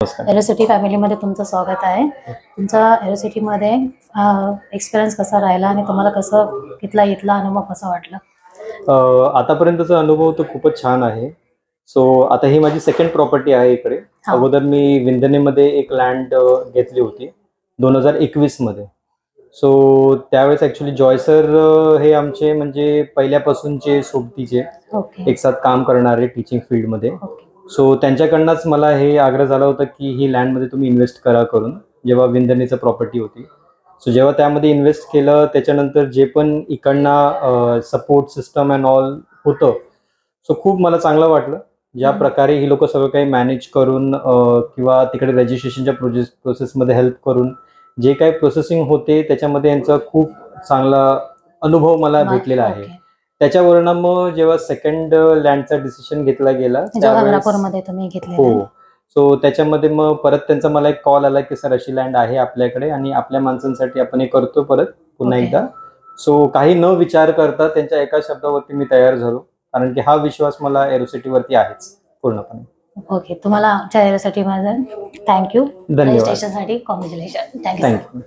नमस्कार. एरोसिटी फॅमिलीमध्ये तुमचं स्वागत आहे. तुमचा एरोसिटीमध्ये एक्सपिरियन्स कसा राहिला आणि तुम्हाला कसं इथला अनुभव कसा वाटला? आतापर्यंतचा अनुभव तर खूपच छान आहे. सो आता ही माझी सेकंड प्रॉपर्टी आहे इकडे. अगोदर मी विंधनेमध्ये एक लँड घेतली होती 2021 मध्ये. सो त्यावेळेस ॲक्च्युली जॉय सर हे आमचे म्हणजे पहिल्यापासूनचे सोबतीचे एक साथ काम करणारे टीचिंग फील्डमध्ये. सो त्यांच्याकडनंच मला हे आग्रह झाला होता की ही लँडमध्ये तुम्ही इन्व्हेस्ट करा करून, जेव्हा विंधनेचं प्रॉपर्टी होती. सो जेव्हा त्यामध्ये इन्व्हेस्ट केलं त्याच्यानंतर जे पण इकडनं सपोर्ट सिस्टम अँड ऑल होतं, सो खूप मला चांगलं वाटलं. ज्या प्रकारे ही लोक सगळं काही मॅनेज करून किंवा तिकडे रजिस्ट्रेशनच्या प्रोसेसमध्ये हेल्प करून जे काही प्रोसेसिंग होते त्याच्यामध्ये यांचा खूप चांगला अनुभव मला भेटलेला आहे. त्याच्यावरनं मग जेव्हा सेकंड लँडचा डिसिजन घेतला गेला हो, सो त्याच्यामध्ये मग परत त्यांचा मला एक कॉल आला की सर अशी लँड आहे आपल्याकडे आणि आपल्या माणसांसाठी आपण हे करतो परत पुन्हा एकदा. सो काही न विचार करता त्यांच्या एका शब्दावरती मी तयार झालो, कारण की हा विश्वास मला एरोसिटीवरती आहेच पूर्णपणे. ओके, तुम्हाला आमच्या एरोसिटीमध्ये थँक्यू. धन्यवाद. रजिस्ट्रेशनसाठी कॉंग्रॅच्युलेशन. थँक्यू.